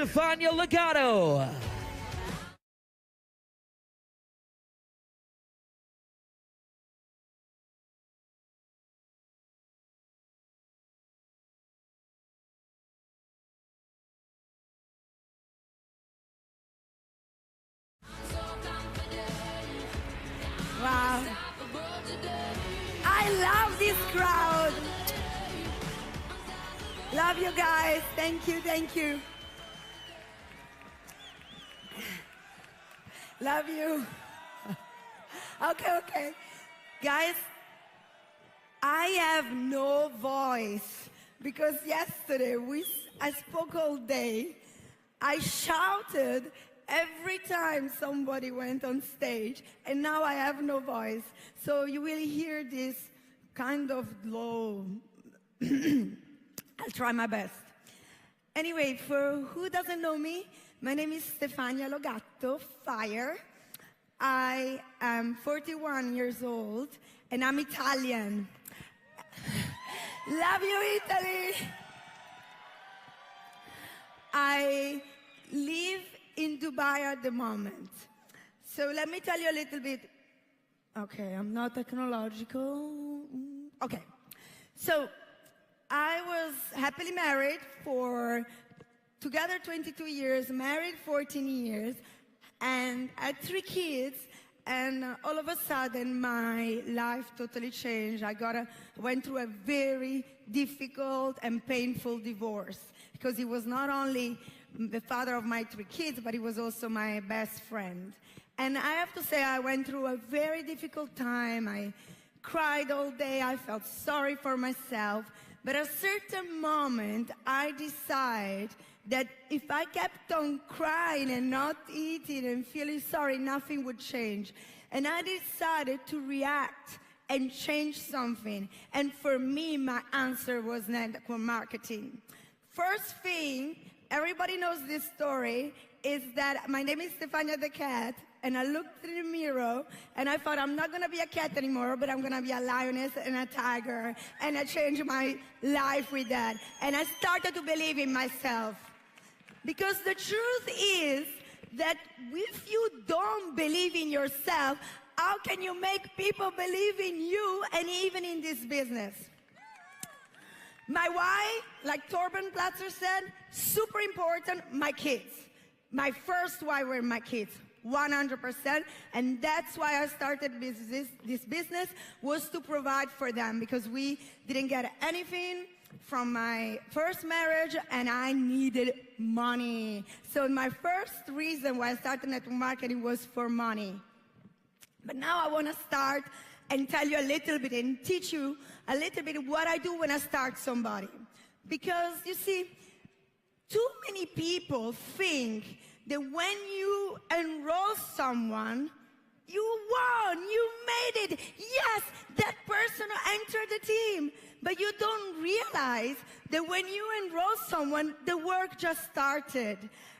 Stefania Lo Gatto. Wow. I love this crowd. Love you guys. Thank you, thank you. Love you. Okay. Guys, I have no voice because yesterday I spoke all day. I shouted every time somebody went on stage, and now I have no voice. So you will hear this kind of low. I'll try my best. Anyway, for who doesn't know me, my name is Stefania Lo Gatto, Fire. I am 41 years old, and I'm Italian. Love you, Italy! I live in Dubai at the moment. So let me tell you a little bit. Okay, I'm not technological. Okay, so I was happily married for together 22 years, married 14 years, and I had 3 kids, and all of a sudden my life totally changed. I went through a very difficult and painful divorce because he was not only the father of my 3 kids, but he was also my best friend. And I have to say, I went through a very difficult time. I cried all day. I felt sorry for myself. But at a certain moment, I decided that if I kept on crying and not eating and feeling sorry, nothing would change. And I decided to react and change something. And for me, my answer was network marketing. First thing, everybody knows this story, is that my name is Stefania the cat, and I looked in the mirror, and I thought, I'm not going to be a cat anymore, but I'm going to be a lioness and a tiger, and I changed my life with that. And I started to believe in myself. Because the truth is that if you don't believe in yourself, how can you make people believe in you and even in this business? My why, like Torben Platzer said, super important, my kids. My first why were my kids, 100%, and that's why I started this business, was to provide for them, because we didn't get anything from my first marriage, and I needed money. So my first reason why I started network marketing was for money. But now I want to start and tell you a little bit and teach you a little bit what I do when I start somebody. Because, you see, too many people think that when you enroll someone, you won, you made it. Yes, that person entered the team. But you don't realize that when you enroll someone, the work just started.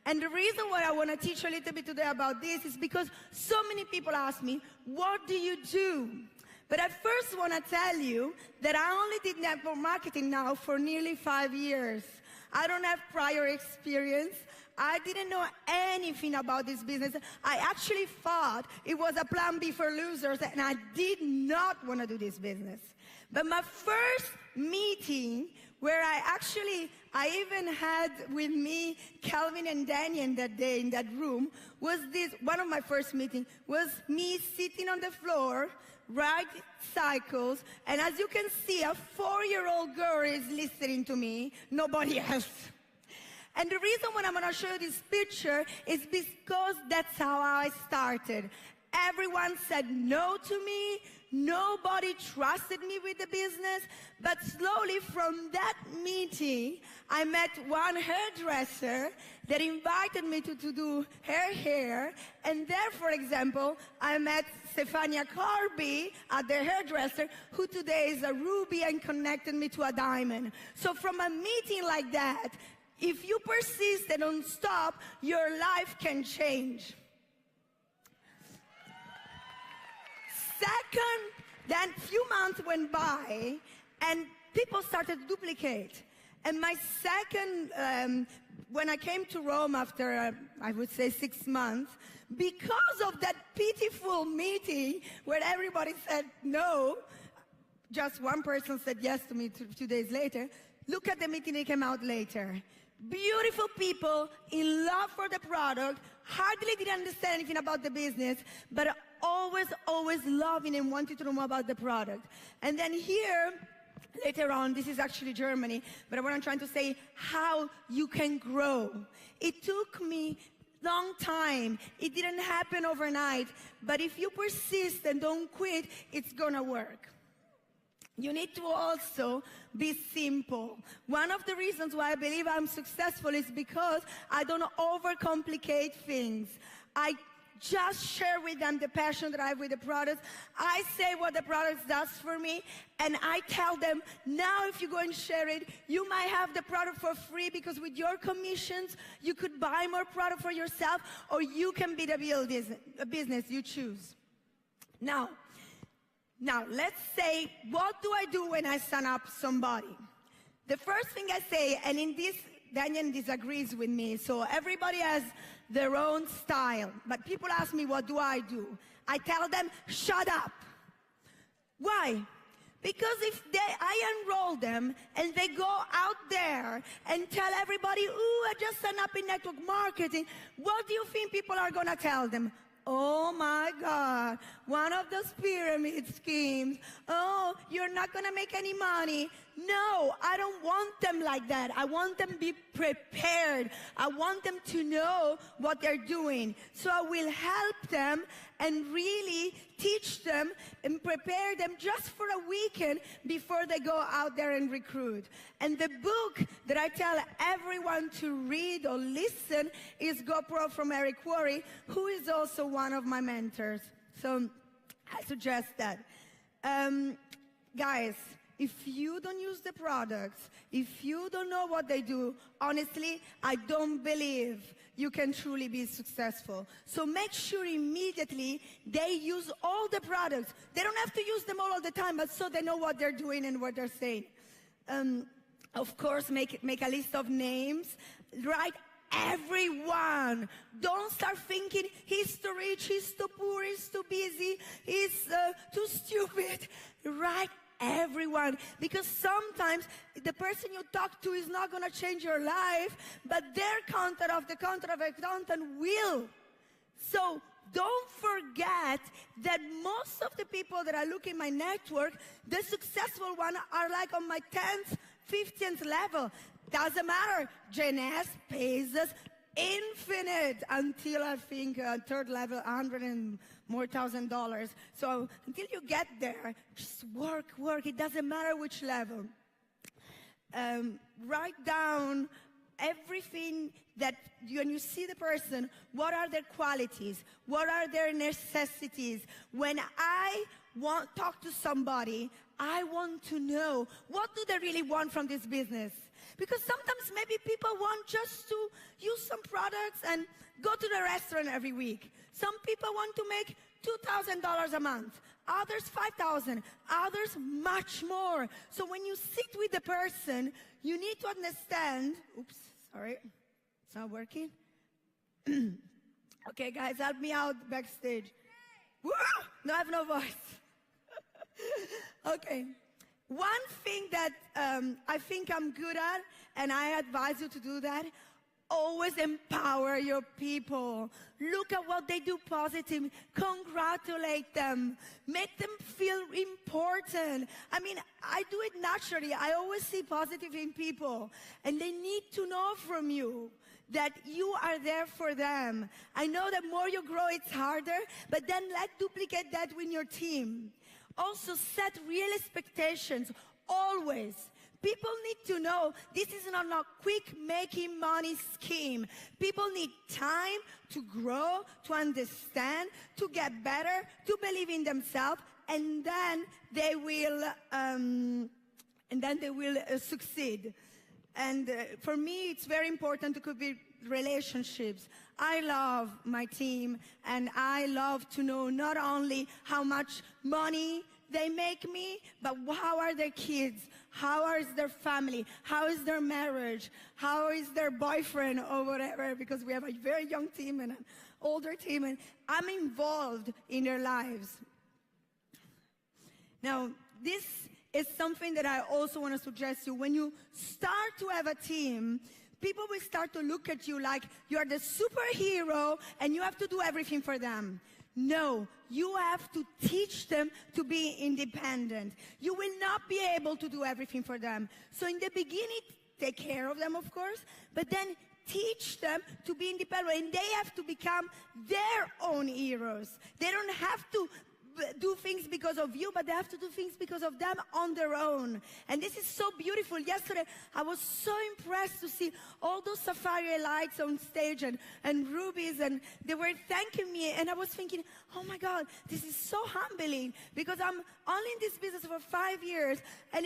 And the reason why I want to teach you a little bit today about this is because so many people ask me, what do you do? But I first want to tell you that I only did network marketing now for nearly 5 years. I don't have prior experience. I didn't know anything about this business. I actually thought it was a plan B for losers, and I did not want to do this business. But my first meeting, where I even had with me Calvin and Danny in that day in that room, was this, one of my first meetings, was me sitting on the floor, riding cycles, and as you can see, a 4-year-old girl is listening to me, nobody else. And the reason why I'm going to show you this picture is because that's how I started. Everyone said no to me. Nobody trusted me with the business. But slowly from that meeting, I met one hairdresser that invited me to do her hair. And there, for example, I met Stefania Carby at the hairdresser, who today is a ruby and connected me to a diamond. So from a meeting like that, if you persist and don't stop, your life can change. Second, then few months went by, and people started to duplicate. And my second, when I came to Rome after, I would say 6 months, because of that pitiful meeting where everybody said no, just one person said yes to me 2 days later. Look at the meeting that came out later. Beautiful people in love for the product, hardly didn't understand anything about the business, but always loving and wanting to know more about the product. And then here, later on, this is actually Germany, but what I'm trying to say, how you can grow. It took me long time. It didn't happen overnight, but if you persist and don't quit, it's gonna work. You need to also be simple. One of the reasons why I believe I'm successful is because I don't overcomplicate things. I just share with them the passion that I have with the products. I say what the product does for me, and I tell them, now if you go and share it, you might have the product for free, because with your commissions, you could buy more product for yourself, or you can be the business you choose. Now, let's say, what do I do when I sign up somebody? The first thing I say, and in this, Daniel disagrees with me, so everybody has their own style. But people ask me, what do? I tell them, shut up. Why? Because if I enroll them and they go out there and tell everybody, ooh, I just signed up in network marketing, what do you think people are going to tell them? Oh my God, one of those pyramid schemes. Oh, you're not going to make any money. No, I don't want them like that. I want them to be prepared. I want them to know what they're doing. So I will help them and really teach them and prepare them just for a weekend before they go out there and recruit. And the book that I tell everyone to read or listen is GoPro from Eric Worre, who is also one of my mentors. So I suggest that. Guys, if you don't use the products, if you don't know what they do, honestly, I don't believe you can truly be successful. So make sure immediately they use all the products. They don't have to use them all the time, but so they know what they're doing and what they're saying. Of course, make a list of names. Write everyone. Don't start thinking he's too rich, he's too poor, he's too busy, he's too stupid. Write everyone, because sometimes the person you talk to is not going to change your life, but their content of the content of a content will. So don't forget that most of the people that I look in my network, the successful ones are like on my 10th, 15th level. Doesn't matter. Jeunesse pays us infinite until I think third level, 100 and more $1,000. So until you get there, just work. It doesn't matter which level. Write down everything that when you see the person, what are their qualities? What are their necessities? When I talk to somebody, I want to know, what do they really want from this business? Because sometimes maybe people want just to use some products and go to the restaurant every week. Some people want to make $2,000 a month. Others $5,000. Others much more. So when you sit with the person, you need to understand. Oops, sorry. It's not working. Okay, guys, help me out backstage. Woo! No, I have no voice. Okay. One thing that I think I'm good at, and I advise you to do that, always empower your people. Look at what they do positive. Congratulate them. Make them feel important. I mean, I do it naturally. I always see positive in people. And they need to know from you that you are there for them. I know that more you grow, it's harder, but then let's duplicate that with your team. Also, set real expectations, always. People need to know this is not a quick making money scheme. People need time to grow, to understand, to get better, to believe in themselves, and then they will, succeed. And for me, it's very important to cultivate relationships. I love my team, and I love to know not only how much money they make me, but how are their kids? how is their family, how is their marriage, how is their boyfriend or whatever, because we have a very young team and an older team, and I'm involved in their lives. Now, this is something that I also want to suggest to you. When you start to have a team, people will start to look at you like you're the superhero and you have to do everything for them. No, you have to teach them to be independent. You will not be able to do everything for them. So in the beginning, take care of them, of course, but then teach them to be independent, and they have to become their own heroes. They don't have to do things because of you, but they have to do things because of them on their own. And this is so beautiful. Yesterday, I was so impressed to see all those sapphire lights on stage and rubies, and they were thanking me. And I was thinking, oh my God, this is so humbling, because I'm only in this business for 5 years, and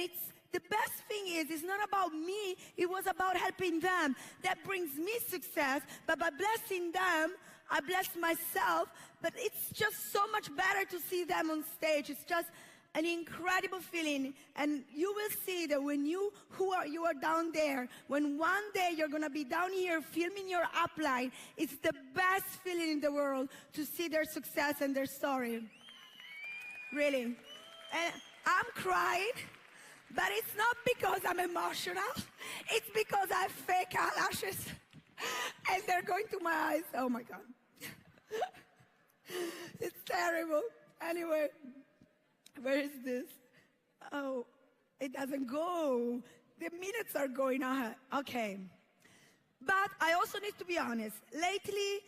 the best thing is, it's not about me, it was about helping them. That brings me success, but by blessing them, I bless myself, but it's just so much better to see them on stage. It's just an incredible feeling, and you will see that when you are down there, when one day you're going to be down here filming your upline, it's the best feeling in the world to see their success and their story. Really. And I'm crying, but it's not because I'm emotional. It's because I have fake eyelashes, and they're going to my eyes. Oh my God. It's terrible. Anyway, where is this? Oh, it doesn't go. The minutes are going ahead. Okay. But I also need to be honest. Lately,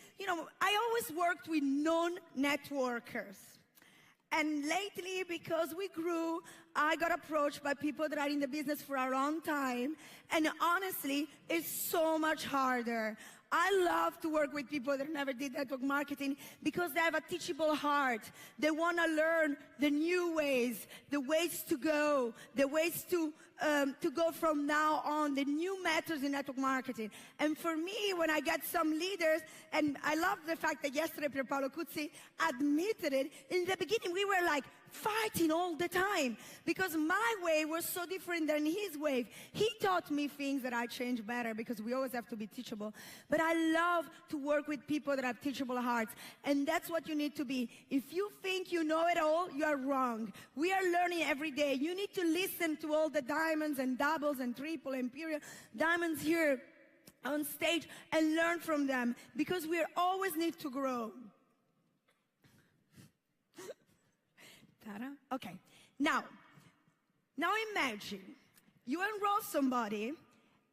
I always worked with non-networkers. And lately, because we grew, I got approached by people that are in the business for a long time. And honestly, it's so much harder. I love to work with people that never did network marketing because they have a teachable heart. They want to learn the new ways, the ways to go, the ways to go from now on, the new methods in network marketing. And for me, when I get some leaders, and I love the fact that yesterday Pier Paolo Cuzzi admitted it, in the beginning we were like fighting all the time because my way was so different than his way. He taught me things that I changed better because we always have to be teachable. But I love to work with people that have teachable hearts, and that's what you need to be. If you think you know it all, you are wrong. We are learning every day. You need to listen to all the diamonds and doubles and triple imperial diamonds here on stage and learn from them because we always need to grow. Okay, now imagine you enroll somebody,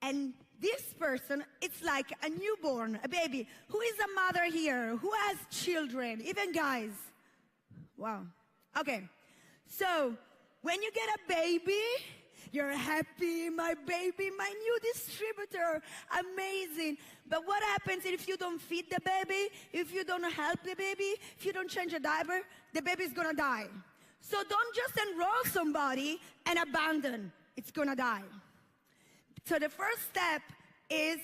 and this person, it's like a newborn, a baby. Who is a mother here? Who has children? Even guys? Wow. Okay, so when you get a baby, you're happy, my baby, my new distributor, amazing. But what happens if you don't feed the baby, if you don't help the baby, if you don't change a diaper, the baby's gonna die. So don't just enroll somebody and abandon. It's gonna die. So the first step is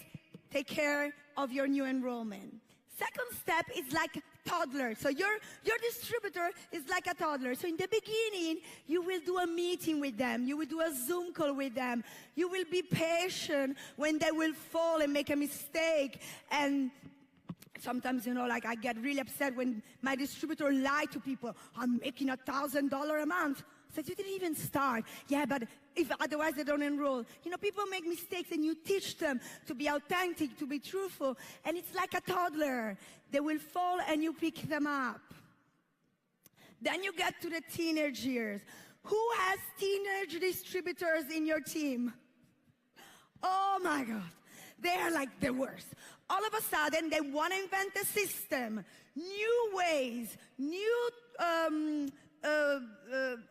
take care of your new enrollment. Second step is like toddler. So your distributor is like a toddler. So in the beginning, you will do a meeting with them. You will do a Zoom call with them. You will be patient when they will fall and make a mistake. And sometimes, like I get really upset when my distributor lied to people. I'm making $1,000 a month. So you didn't even start. Yeah, but if otherwise they don't enroll. People make mistakes and you teach them to be authentic, to be truthful. And it's like a toddler. They will fall and you pick them up. Then you get to the teenage years. Who has teenage distributors in your team? Oh my God. They are like the worst. All of a sudden, they want to invent a system, new ways, new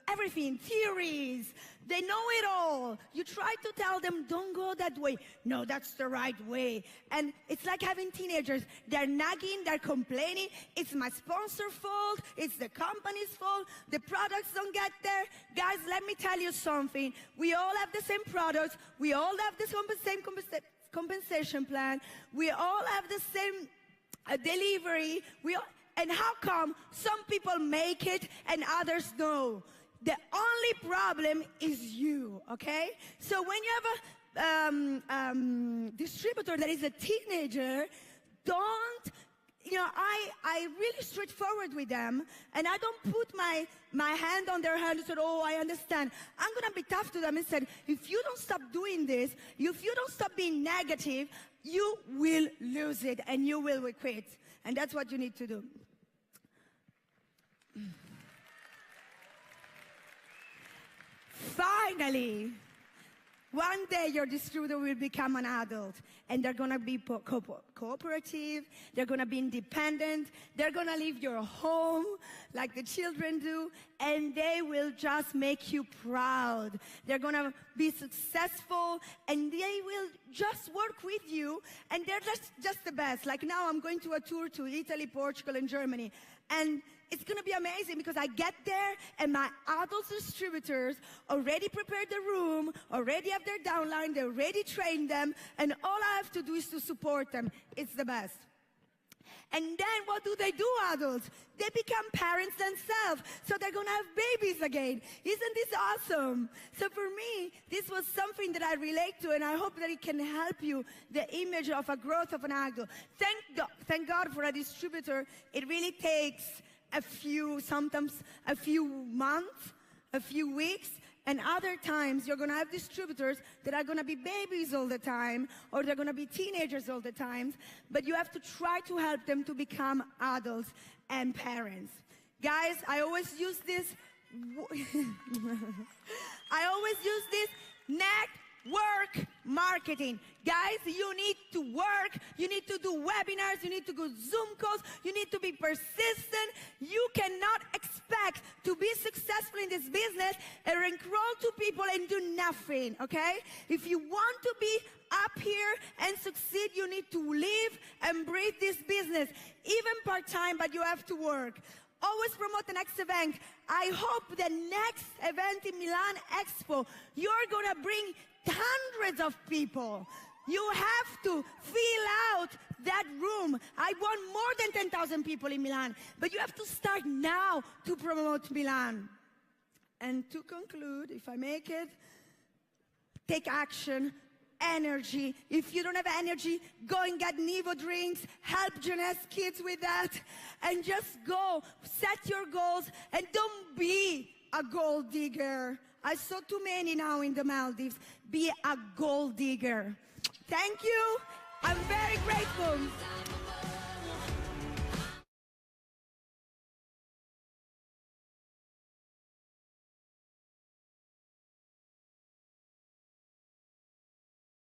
everything, theories. They know it all. You try to tell them, don't go that way. No, that's the right way. And it's like having teenagers. They're nagging, they're complaining. It's my sponsor's fault. It's the company's fault. The products don't get there. Guys, let me tell you something. We all have the same products. We all have the same compensation plan. We all have the same delivery. And how come some people make it and others no? The only problem is you, okay? So when you have a distributor that is a teenager, don't, I really straightforward with them, and I don't put my hand on their hand and said, oh, I understand. I'm gonna be tough to them and said, if you don't stop doing this, if you don't stop being negative, you will lose it and you will quit. And that's what you need to do. Finally, one day your distributor will become an adult, and they're gonna be cooperative, they're gonna be independent, they're gonna leave your home like the children do, and they will just make you proud. They're gonna be successful, and they will just work with you, and they're just the best. Like now I'm going to a tour to Italy, Portugal, and Germany, and it's going to be amazing because I get there and my adult distributors already prepared the room, already have their downline, they already trained them, and all I have to do is to support them. It's the best. And then what do, adults? They become parents themselves, so they're going to have babies again. Isn't this awesome? So for me, this was something that I relate to, and I hope that it can help you, the image of a growth of an adult. Thank God for a distributor. It really takes sometimes a few months, a few weeks, and other times you're going to have distributors that are going to be babies all the time, or they're going to be teenagers all the time, but you have to try to help them to become adults and parents. Guys, I always use this network marketing. Guys, you need to work, you need to do webinars, you need to do Zoom calls, you need to be persistent. You cannot expect to be successful in this business and enroll to people and do nothing, okay? If you want to be up here and succeed, you need to live and breathe this business, even part-time, but you have to work. Always promote the next event. I hope the next event in Milan Expo, you're gonna bring hundreds of people. You have to fill out that room. I want more than 10,000 people in Milan, but you have to start now to promote Milan. And to conclude, if I make it, take action, energy. If you don't have energy, go and get Nevo drinks, help Jeunesse kids with that, and just go, set your goals, and don't be a gold digger. I saw too many now in the Maldives. Be a gold digger. Thank you. I'm very grateful.